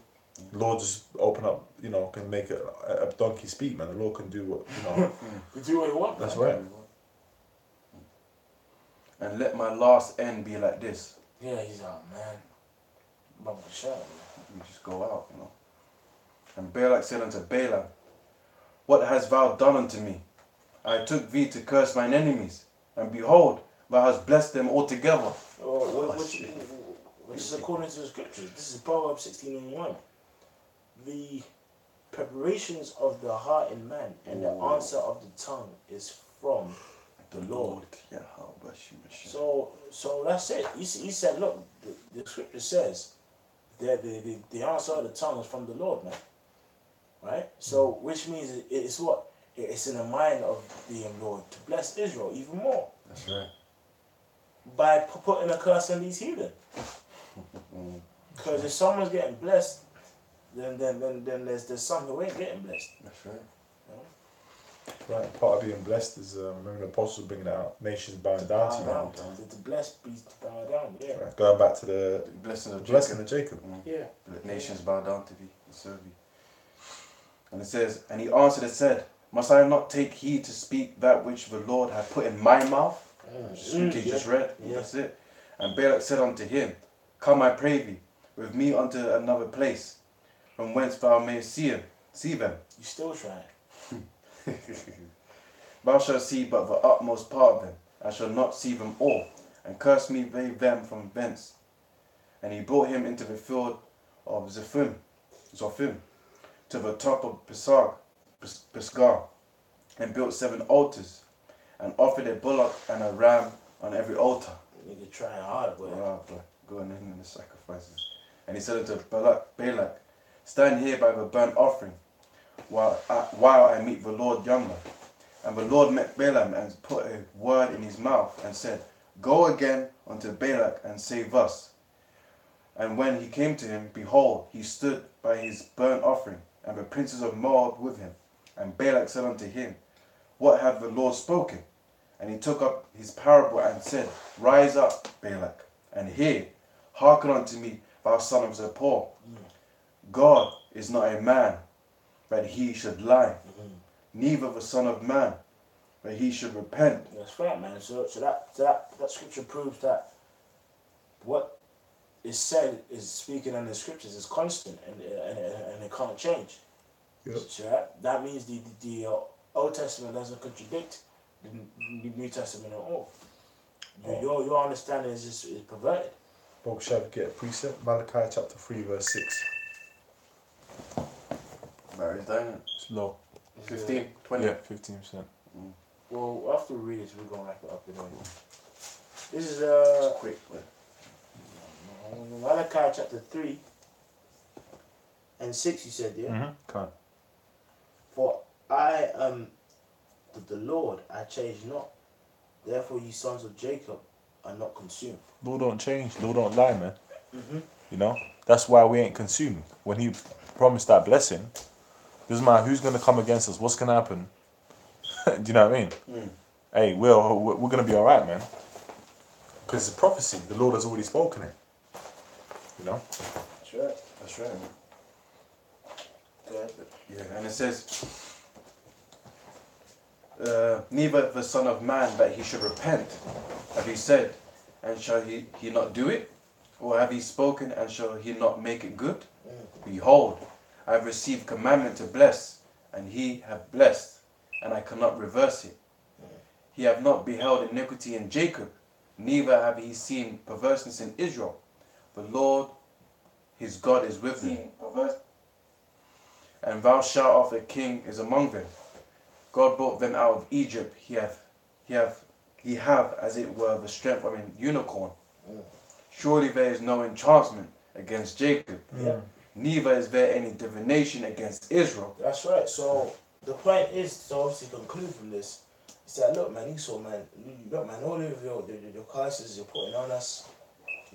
The Lord just open up, can make a donkey speak, man. The Lord can do what, Can do what he wants. That's right. And let my last end be like this. Yeah, he's out, man. Bump the shot, You just go out, And Balak said unto Balaam, what hast thou done unto me? I took thee to curse mine enemies, and behold, thou hast blessed them altogether. Which is according to the scriptures. This is Proverbs 16:1. The preparations of the heart in man and the answer of the tongue is from the Lord. So that's it. He said, look, the scripture says that the answer of the tongue is from the Lord, man. Right? So, which means it's what? It's in the mind of the Lord to bless Israel even more. That's right. By putting a curse on these heathen. Because if someone's getting blessed, then there's some who ain't getting blessed. That's right. Right, part of being blessed is, remember the apostles bringing that out, nations bowing down to you. The blessed be to bow down, yeah. Right, going back to the blessing of Jacob. Yeah. Let nations bow down to thee and serve thee. And it says, and he answered and said, must I not take heed to speak that which the Lord hath put in my mouth? Scripture you just read. Yeah. That's it. And Balak said unto him, come, I pray thee, with me unto another place, from whence thou mayest see them. You still trying. Thou shalt see but the utmost part of them, I shall not see them all, and curse me they them from thence. And he brought him into the field of Zophim, to the top of Pisgah, and built 7 altars, and offered a bullock and a ram on every altar. Nigga trying hard, boy. Right, boy. Go on in the sacrifices. And he said unto Balak, stand here by the burnt offering, while I meet the Lord yonder. And the Lord met Balaam and put a word in his mouth and said, go again unto Balak and say thus. And when he came to him, behold, he stood by his burnt offering, and the princes of Moab with him. And Balak said unto him, what hath the Lord spoken? And he took up his parable and said, rise up, Balak, and hear, hearken unto me, thou son of Zippor. God is not a man, that he should lie, neither the son of man, that he should repent. That's right, man. So that scripture proves that what is said is speaking in the scriptures is constant and it can't change. Yep. So that means the Old Testament doesn't contradict the New Testament at all. Your understanding is perverted. Bob, shall we get a precept? Malachi chapter 3 verse 6. Mary's dying. It's low. 15, 20. Yeah, 15%. Well, after we read this, we're going to wrap it up anyway. This is It's quick, but Malachi chapter 3 and 6, you said, yeah? Mm-hmm. Come. For I am the Lord, I change not. Therefore, ye sons of Jacob are not consumed. Lord don't change. Lord don't lie, man. Mm-hmm. You know? That's why we ain't consumed. When he promised that blessing, doesn't matter who's going to come against us, what's going to happen. Do you know what I mean? Hey, we're going to be alright, man. Because it's a prophecy. The Lord has already spoken it. You know? That's right. that's right. Man. Good. Yeah, and it says, neither the son of man that he should repent, have he said, and shall he not do it? Or have he spoken, and shall he not make it good? Behold, I have received commandment to bless, and he hath blessed, and I cannot reverse it. He hath not beheld iniquity in Jacob, neither have he seen perverseness in Israel. The Lord his God is with them. And thou shalt of a king is among them. God brought them out of Egypt. He have as it were the strength of an unicorn. Surely there is no enchantment against Jacob. Yeah. Neither is there any divination against Israel. That's right. So the point is to obviously conclude from this. He said, look, man, Esau, man, look, man, all of your curses you're putting on us,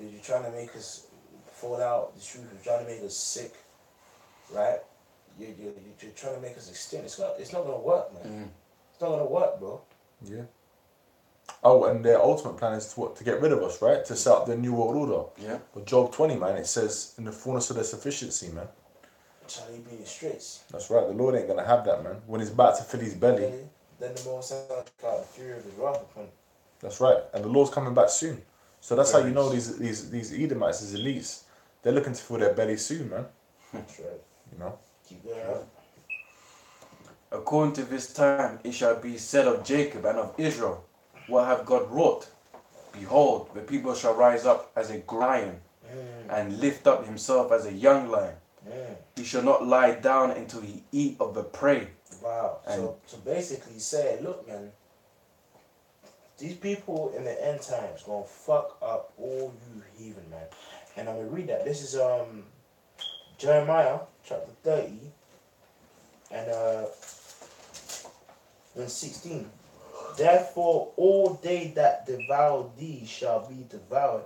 you're trying to make us fall out the truth, you're trying to make us sick, right? You're trying to make us extinct. It's not going to work, man. It's not going to work, bro. Yeah. Oh, and their ultimate plan is to get rid of us, right? To set up the new world order. Yeah. But Job 20, man, it says, in the fullness of their sufficiency, man. Shall he be in the streets? That's right. The Lord ain't going to have that, man. When he's about to fill his belly. Then the Most High got the fury of his wrath upon him. That's right. And the Lord's coming back soon. So that's how you know these Edomites, these elites, they're looking to fill their belly soon, man. That's right. You know? Keep going up. According to this time it shall be said of Jacob and of Israel, what hath God wrought? Behold, the people shall rise up as a lion, and lift up himself as a young lion. He shall not lie down until he eat of the prey. Wow. So basically he's saying, look, man, these people in the end times gonna fuck up all you heathen, man. And I'm gonna read that. This is Jeremiah chapter 30 and 16. Therefore all they that devour thee shall be devoured,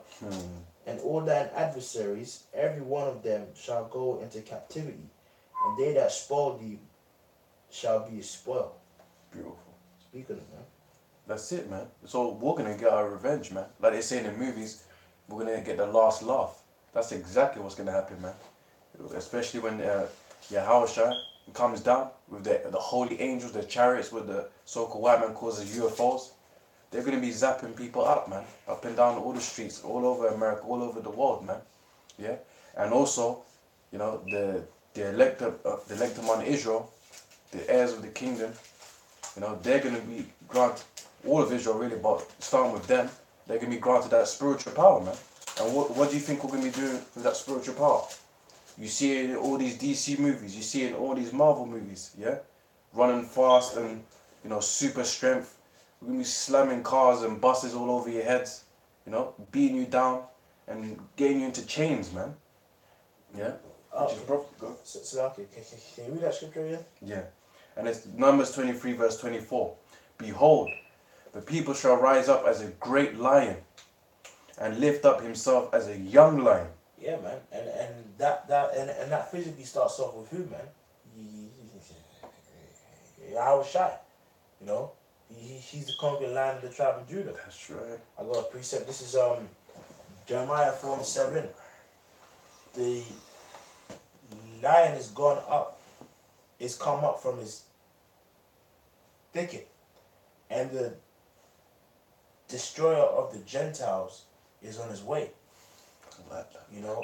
and all thine adversaries, every one of them, shall go into captivity, and they that spoil thee shall be spoiled. Beautiful. Speak of it, man. That's it, man. So we're going to get our revenge, man. Like they say in the movies, we're going to get the last laugh. That's exactly what's going to happen, man. Especially when Yahushua comes down with the holy angels, the chariots with the so-called white man calls the UFOs. They're going to be zapping people up, man. Up and down all the streets, all over America, all over the world, man. Yeah? And also, you know, the elected one Israel, the heirs of the kingdom, you know, they're going to be granted, all of Israel really, but starting with them, they're going to be granted that spiritual power, man. And what do you think we're going to be doing with that spiritual power? You see it in all these DC movies, you see it in all these Marvel movies, yeah? Running fast and, you know, super strength. We're going to be slamming cars and buses all over your heads, you know, beating you down and getting you into chains, man. Yeah? Which is proper. Go. So okay, can you read that scripture again? Yeah. And it's Numbers 23 verse 24. Behold, the people shall rise up as a great lion and lift up himself as a young lion. Yeah, man. And that physically starts off with who, man? I was shy. You know? He's the conquering lion of the tribe of Judah. That's right. I got a precept. This is Jeremiah 4:7. The lion is gone up, is come up from his thicket, and the destroyer of the Gentiles is on his way. I like that. You know,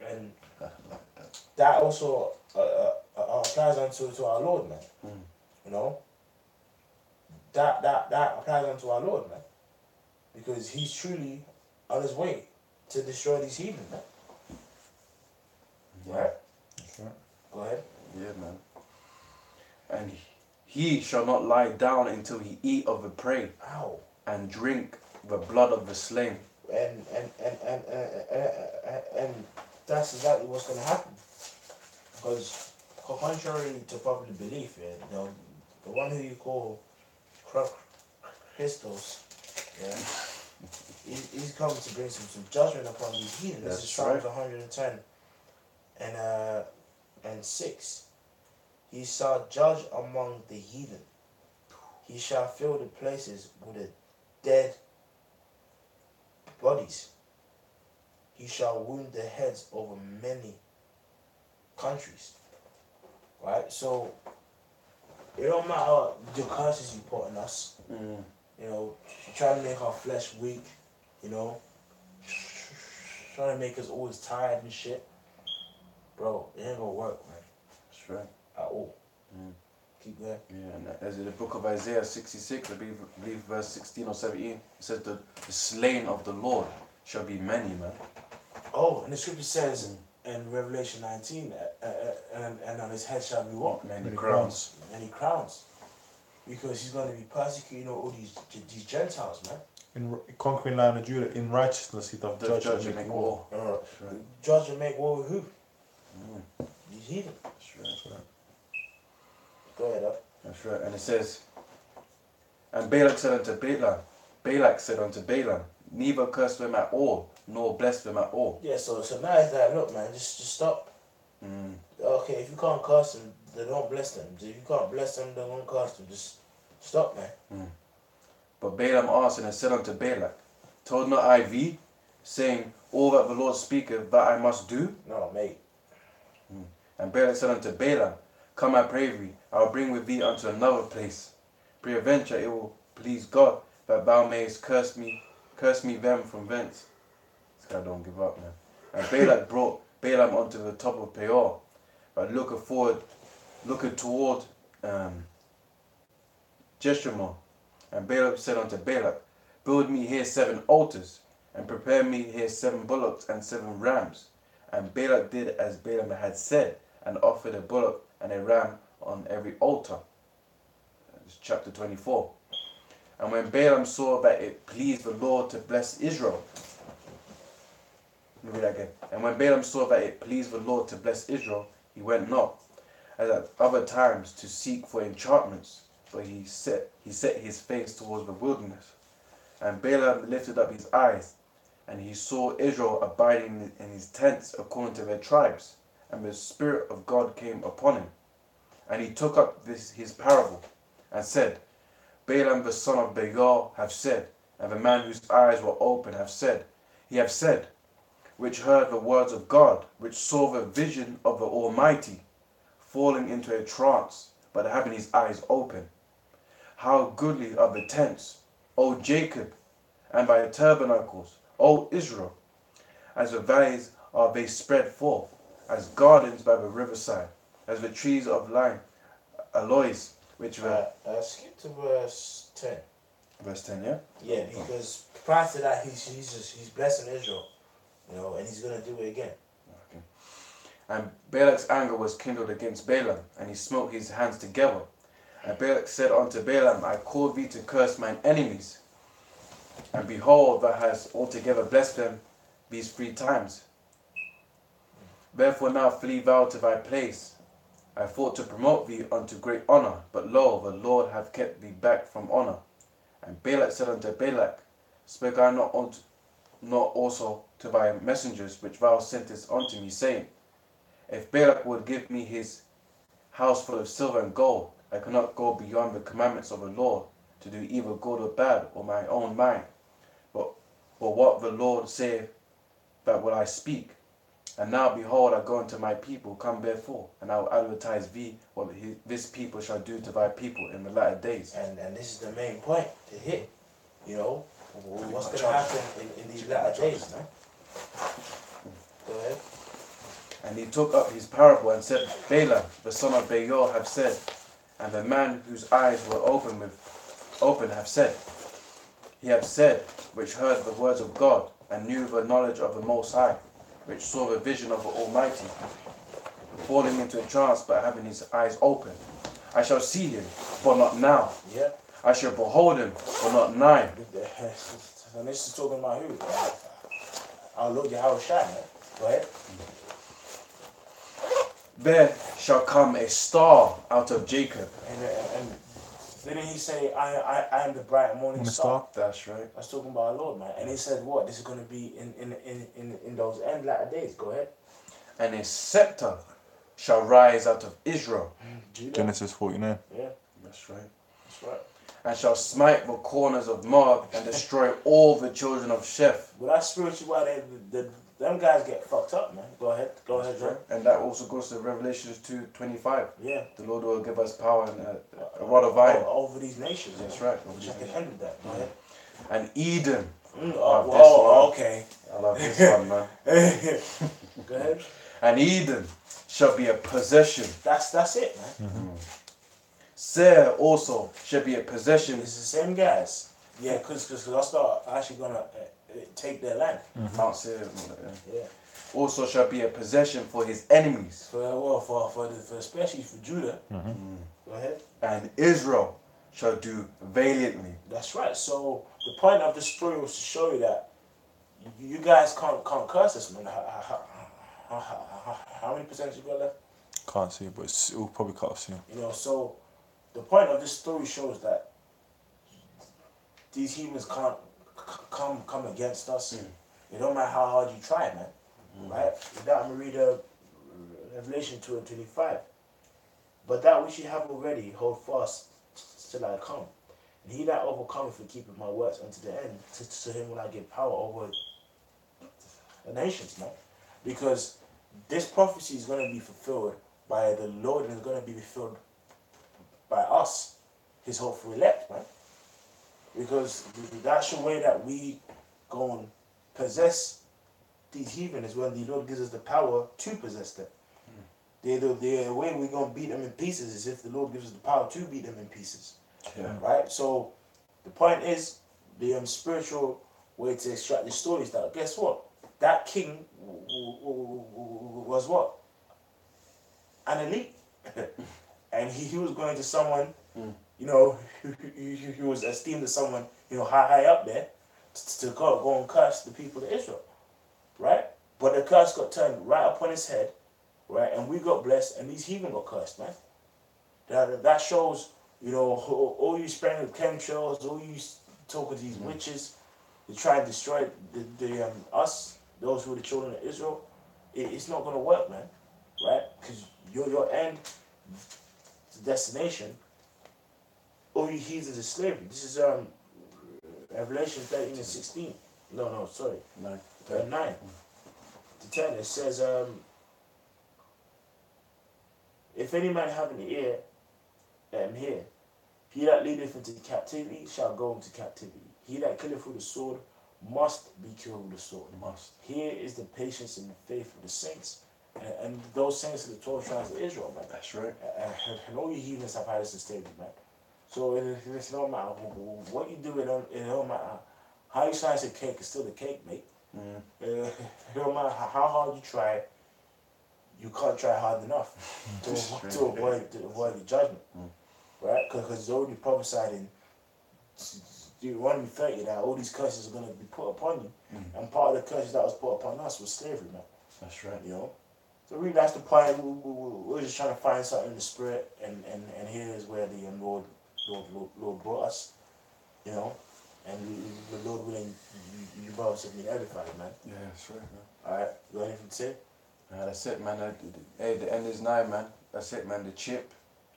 and I like that. that also applies unto our Lord, man. You know, that applies unto our Lord, man, because he's truly on his way to destroy these heathen, man. Yeah. Right? That's right. Go ahead. Yeah, man. And he shall not lie down until he eat of the prey Ow. and drink the blood of the slain. And that's exactly what's going to happen. Because contrary to public belief, the one who you call Christos, yeah, he's coming to bring some judgment upon these heathen. This is Psalms 110 and 6. He shall judge among the heathen. He shall fill the places with the dead bodies. He shall wound the heads over many countries. Right? So, it don't matter the curses you put on us. You know, trying to make our flesh weak. You know, trying to make us always tired and shit. Bro, it ain't gonna work, man. That's right. At all. Keep going. Yeah, and as in the book of Isaiah 66, I believe verse 16 or 17, it says the slain of the Lord shall be many, man. Oh, and the scripture says in Revelation 19, and on his head shall be what? Many crowns. Many crowns. Because he's going to be persecuting all these Gentiles, man. In conquering lion of Judah, in righteousness he doth judge and make war. Judge and make war with who? These heathen. That's right. Go ahead, up. That's right. And it says, and Balak said unto Balaam, neither curse them at all, nor bless them at all. Yeah, so now it's like, look, man, just stop. Okay, if you can't curse them, then don't bless them. If you can't bless them, then don't curse them. Just stop, man. But Balaam answered and said unto Balak, told not I thee, saying, all that the Lord speaketh, that I must do? No, mate. And Balak said unto Balaam, come, I pray thee, I will bring with thee unto another place. Peradventure it will please God that thou mayest curse me them from thence. This guy don't give up, man. And Balak brought Balaam unto the top of Peor, but looking toward Jeshimon. And Balaam said unto Balak, build me here 7 altars, and prepare me here 7 bullocks and 7 rams. And Balak did as Balaam had said, and offered a bullock and a ram on every altar. It's chapter 24. And when Balaam saw that it pleased the Lord to bless Israel, let me read that again. And when Balaam saw that it pleased the Lord to bless Israel, he went not, as at other times, to seek for enchantments, but he set his face towards the wilderness. And Balaam lifted up his eyes, and he saw Israel abiding in his tents according to their tribes. And the Spirit of God came upon him. And he took up his parable, and said, Balaam the son of Beor hath said, and the man whose eyes were open he hath said, which heard the words of God, which saw the vision of the Almighty, falling into a trance, but having his eyes open. How goodly are the tents, O Jacob, and thy tabernacles, O Israel! As the valleys are they spread forth, as gardens by the riverside, as the trees of aloes, which were... skip to verse 10. Verse 10, yeah? Yeah, because prior to that, he's blessing Israel, you know, and he's going to do it again. Okay. And Balak's anger was kindled against Balaam, and he smote his hands together. And Balak said unto Balaam, I call thee to curse mine enemies. And behold, thou hast altogether blessed them these 3 times. Therefore now flee thou to thy place. I thought to promote thee unto great honour, but lo, the Lord hath kept thee back from honour. And Balak said unto Balak, Spake I not also to thy messengers which thou sentest unto me, saying, If Balak would give me his house full of silver and gold, I cannot go beyond the commandments of the Lord, to do either good or bad, or my own mind. But what the Lord saith, that will I speak. And now behold, I go unto my people, come therefore, and I will advertise thee what this people shall do to thy people in the latter days. And this is the main point to hit. You know, what's going to happen in these latter days, man? Go ahead. And he took up his parable and said, Balaam, the son of Beor, have said, and the man whose eyes were open have said. He have said, which heard the words of God, and knew the knowledge of the Most High, which saw the vision of the Almighty, falling into a trance but having his eyes open. I shall see him, but not now. Yeah. I shall behold him, but not nigh. And this is talking about who? Our Lord Yahweh Shai, man. Go ahead. There shall come a star out of Jacob. And didn't he say, I am the bright morning star? That's right. I was talking about our Lord, man. And he said what? This is going to be in those end latter days. Go ahead. And a scepter shall rise out of Israel. Genesis 49. Yeah. That's right. That's right. And shall smite the corners of Moab and destroy all the children of Sheph. Well, that's spiritual. Them guys get fucked up, man. Go ahead, John. And that also goes to Revelations 2:25. Yeah. The Lord will give us power and a rod of iron. Over these nations. That's right. Check the end of that. Go ahead. And Eden. Okay. I love this one, man. Go ahead. And Eden shall be a possession. That's it, man. Mm-hmm. Seir also shall be a possession. It's the same guys. Yeah, because I start actually gonna take their land. Mount Seir. Yeah. Also shall be a possession for his enemies. For especially for Judah. Go ahead. And Israel shall do valiantly. That's right. So the point of this story was to show you that you guys can't curse us, man. How many percent you got left? Can't see it, but it will probably cut off soon. You know, so the point of this story shows that these humans can't come against us. It don't matter how hard you try, man. Right? With that, I'm going to read Revelation 2:25. But that which you have already, hold fast till I come. And he that overcometh and keepeth my words unto the end, to him will I give power over the nations, man. Because this prophecy is going to be fulfilled by the Lord, and it's going to be fulfilled by us, his hopeful elect, man. Because that's the way that we go and possess these heathen, is when the Lord gives us the power to possess them. The way we're going to beat them in pieces is if the Lord gives us the power to beat them in pieces. Yeah. Right? So the point is, the spiritual way to extract the story is that, guess what? That king was what? An elite. And he was going to someone, you know, he was esteemed as someone, you know, high up there to go and curse the people of Israel. Right? But the curse got turned right upon his head. Right? And we got blessed, and these heathen got cursed, man. That shows, you know, all you spraying with chemtrails, all you talking to these witches, they try and destroy us, those who are the children of Israel. It's not going to work, man. Right? Because your end destination, all you heathens is slavery. This is Revelation 13:16. No, sorry. 9 to 10. It says, if any man have an ear, let him hear. He that leadeth into captivity shall go into captivity. He that killeth with the sword must be killed with the sword. Here is the patience and the faith of the saints. And those saints are the 12 tribes of Israel, man. That's right. And all you heathens have had this in slavery, man. So it don't matter what you do, it don't matter how you slice a cake, it's still the cake, mate. It don't matter how hard you try, you can't try hard enough to avoid the judgment, right? Because it's already prophesied in Deuteronomy 30 that all these curses are going to be put upon you. And part of the curses that was put upon us was slavery, man. That's right. You know? So really that's the point. We're just trying to find something in the spirit, and here is where the Lord brought us, you know? And the Lord willing, you brothers have been edified, man. Yeah, that's right, man. Alright, you got anything to say? Yeah, that's it, man. Hey, the end is nigh, man. That's it, man. The chip,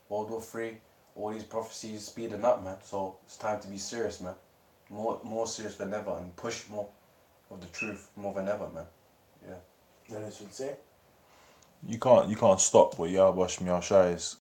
World War III, all these prophecies speeding up, man. So it's time to be serious, man. More serious than ever, and push more of the truth more than ever, man. Yeah. You got anything to say? You can't stop what Yahweh Shai is